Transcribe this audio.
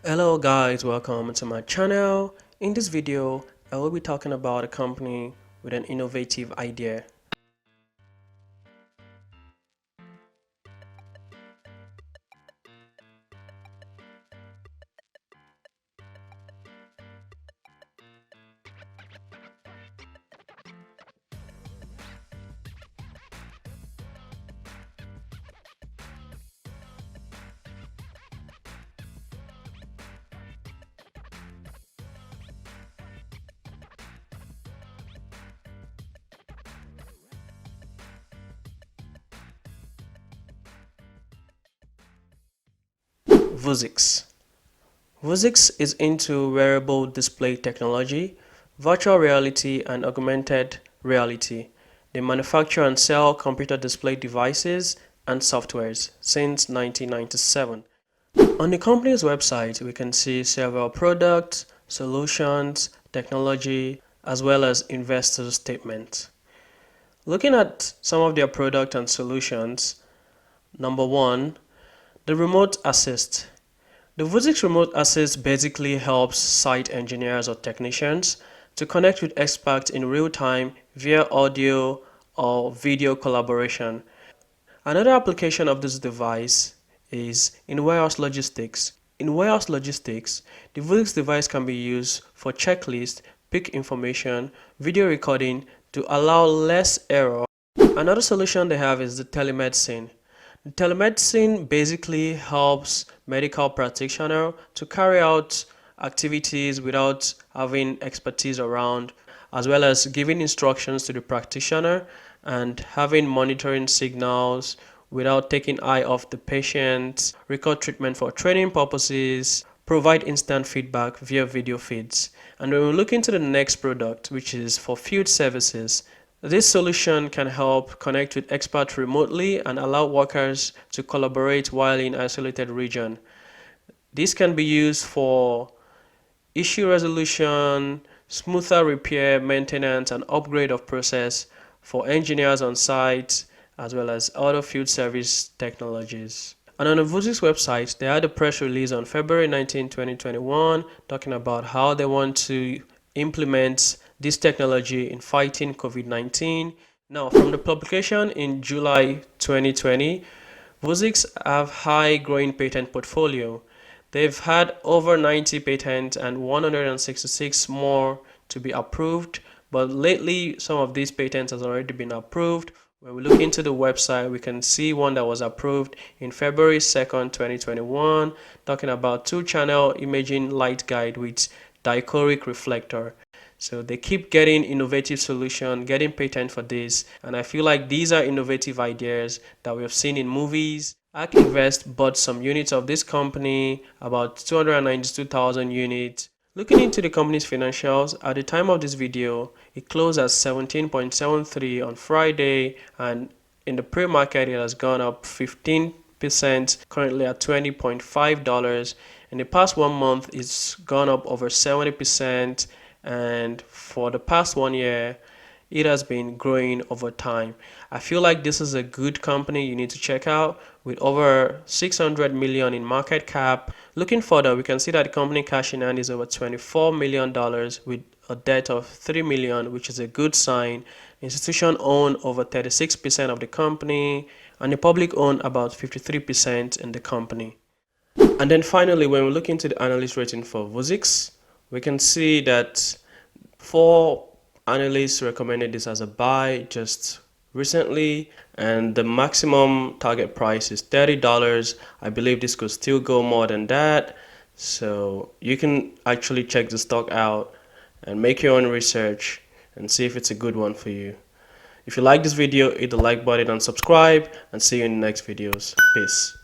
Hello guys, welcome to my channel. In this video, I will be talking about a company with an innovative idea. Vuzix. Vuzix is into wearable display technology, virtual reality and augmented reality. They manufacture and sell computer display devices and softwares since 1997. On the company's website, we can see several products, solutions, technology, as well as investor statements. Looking at some of their products and solutions, number one, the remote assist. The Vuzix remote assist basically helps site engineers or technicians to connect with experts in real time via audio or video collaboration. Another application of this device is in warehouse logistics. In warehouse logistics, the Vuzix device can be used for checklist, peak information, video recording to allow less error. Another solution they have is the telemedicine. Telemedicine basically helps medical practitioners to carry out activities without having expertise around, as well as giving instructions to the practitioner and having monitoring signals without taking eye off the patient, record treatment for training purposes, provide instant feedback via video feeds. And when we look into the next product, which is for field services, this solution can help connect with experts remotely and allow workers to collaborate while in isolated region. This can be used for issue resolution, smoother repair, maintenance, and upgrade of process for engineers on site, as well as other field service technologies. And on the Vuzix website, they had a press release on February 19, 2021, talking about how they want to implement this technology in fighting COVID-19. Now, from the publication in July 2020, Vuzix have high growing patent portfolio. They've had over 90 patents and 166 more to be approved, but lately some of these patents has already been approved. When we look into the website, we can see one that was approved in February 2nd, 2021, talking about 2-channel imaging light guide with dichroic reflector. So they keep getting innovative solution, getting patent for this, and I feel like these are innovative ideas that we have seen in movies. Arkinvest bought some units of this company, about 292,000 units. Looking into the company's financials, at the time of this video, it closed at 17.73 on Friday, and in the pre-market it has gone up 15%, currently at $20.5. In the past 1 month, it's gone up over 70%, and for the past 1 year, it has been growing over time. I feel like this is a good company you need to check out with over 600 million in market cap. Looking further, we can see that the company cash in hand is over $24 million with a debt of 3 million, which is a good sign. Institution own over 36% of the company, and the public own about 53% in the company. And then finally, when we look into the analyst rating for Vuzix, we can see that 4 analysts recommended this as a buy just recently, and the maximum target price is $30. I believe this could still go more than that, so you can actually check the stock out and make your own research and see if it's a good one for you. If you like this video, hit the like button and subscribe, and see you in the next videos. Peace.